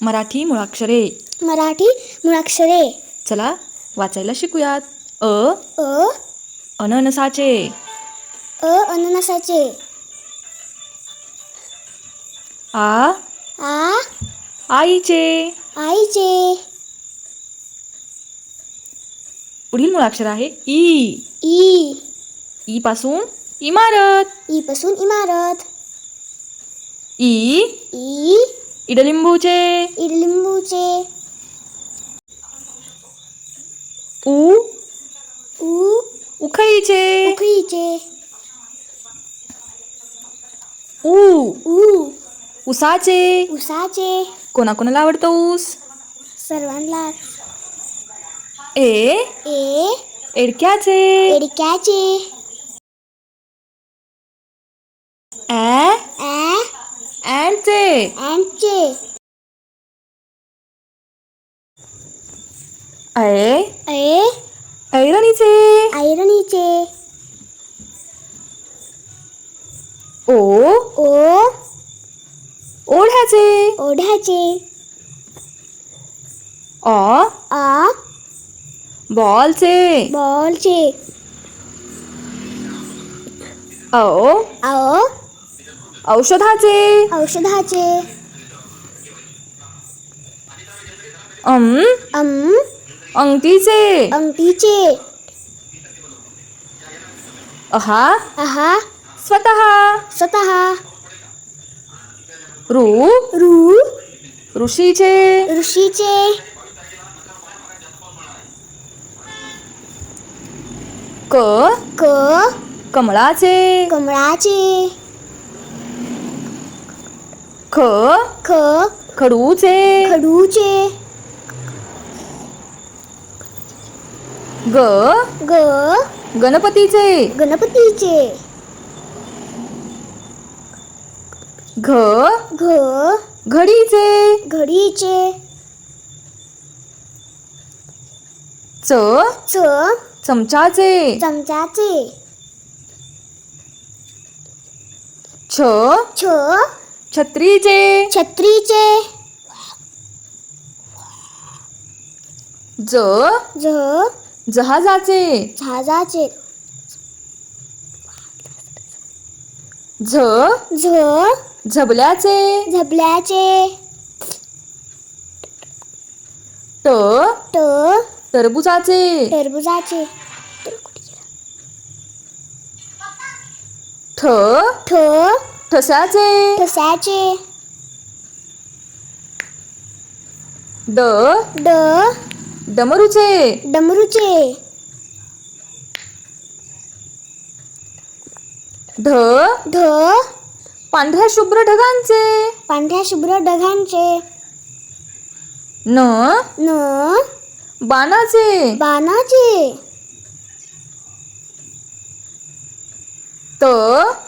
मराठी मुळाक्षरे. मराठी मुळाक्षरे. चला वाचायला शिकूयात. अ अ अननसाचे. अननसाचे. आ आ आईचे. आईचे. पुढील मुळाक्षर आहे ई. ई. ई पासून इमारत. ई पासून इमारत. ई ई इडलिंबूचे. इडलिंबूचे. उ उ उखळीचे. उखळीचे. उ उ उसाचे. उसाचे. कोणाकोणाला आवडतं ऊस? सर्वांना. ए ए एडक्याचे. एडक्याचे. ॲ ॲ अँडचे. अँडचे. ऐ ऐ ऐरणीचे. ऐरणीचे. ओ ओ ओढ्याचे. ओढ्याचे. ऑ आ बॉलचे. बॉलचे. औ औ औषधाचे. औषधाचे. अम अंगठीचे. अंगठीचे. अहा आहा स्वतः. स्वतः. ऋ ऋ ऋषीचे. ऋषीचे. क क कमळाचे. कमळाचे. ख ख खडूचे. खडूचे. ग ग गणपतीचे. गणपतीचे. घ घ घडीचे. घडीचे. च च चमचाचे. चमचाचे. छ छ छत्रीचे. छत्रीचे. ज ज जहाजाचे. जहाजाचे. झ झ झबल्याचे. झबल्याचे. ट ट टरबुजाचे. टरबुजाचे. ठ ठ ठस्याचे. ठस्याचे. ड ड डमरूचे. डमरूचे. ढ ढ पांढऱ्या शुभ्र ढगांचे. पांढऱ्या शुभ्र ढगांचे. न न बाणाचे. बाणाचे. त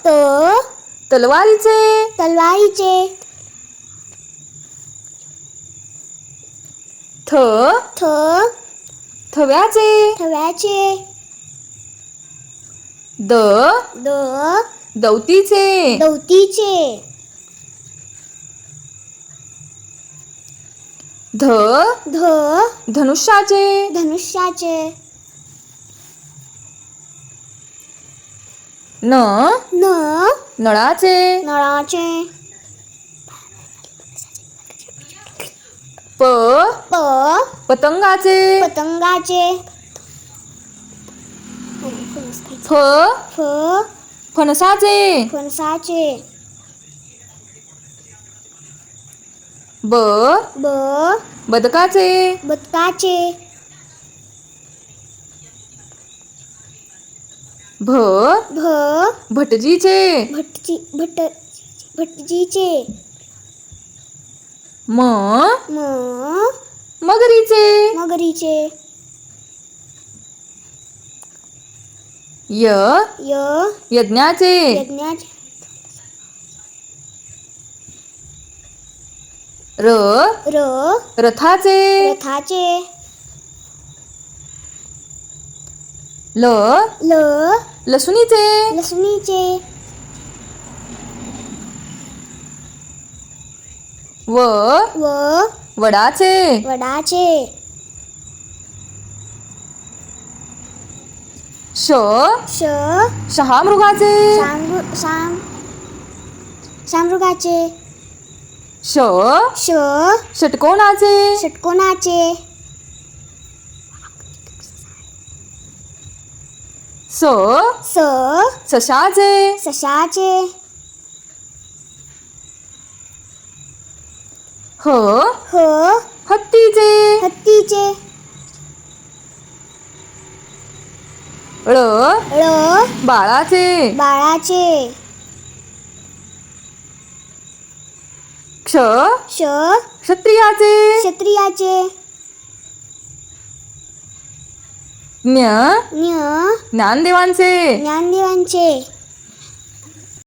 त तलवारीचे. तलवारीचे. थ थ थव्याचे. थव्याचे. The the दौतीचे. दौतीचे. ध ध धनुष्याचे. धनुष्याचे. न न नळाचे. नळाचे. प प पतंगाचे. पतंगाचे. फ फ फणसाचे. फणसाचे. ब ब बदकाचे. बदकाचे. भ भ भटजीचे. भटजीचे. म म मगरीचे. मगरीचे. य य यज्ञाचे. यज्ञाचे. र र रथाचे. रथाचे. ल ल लसुणीचे. लसणीचे. व व वडाचे. वडाचे. श श शहामृगाचे. शामृगाचे. ष ष षटकोनाचे. षटकोनाचे. स स सशाचे. सशाचे. ह ह हत्तीचे. हत्तीचे. ळ ळ बाळाचे. बाळाचे. क्ष श क्षत्रियाचे. क्षत्रियाचे. ज्ञ ज्ञ ज्ञानदेवांचे. ज्ञानदेवांचे.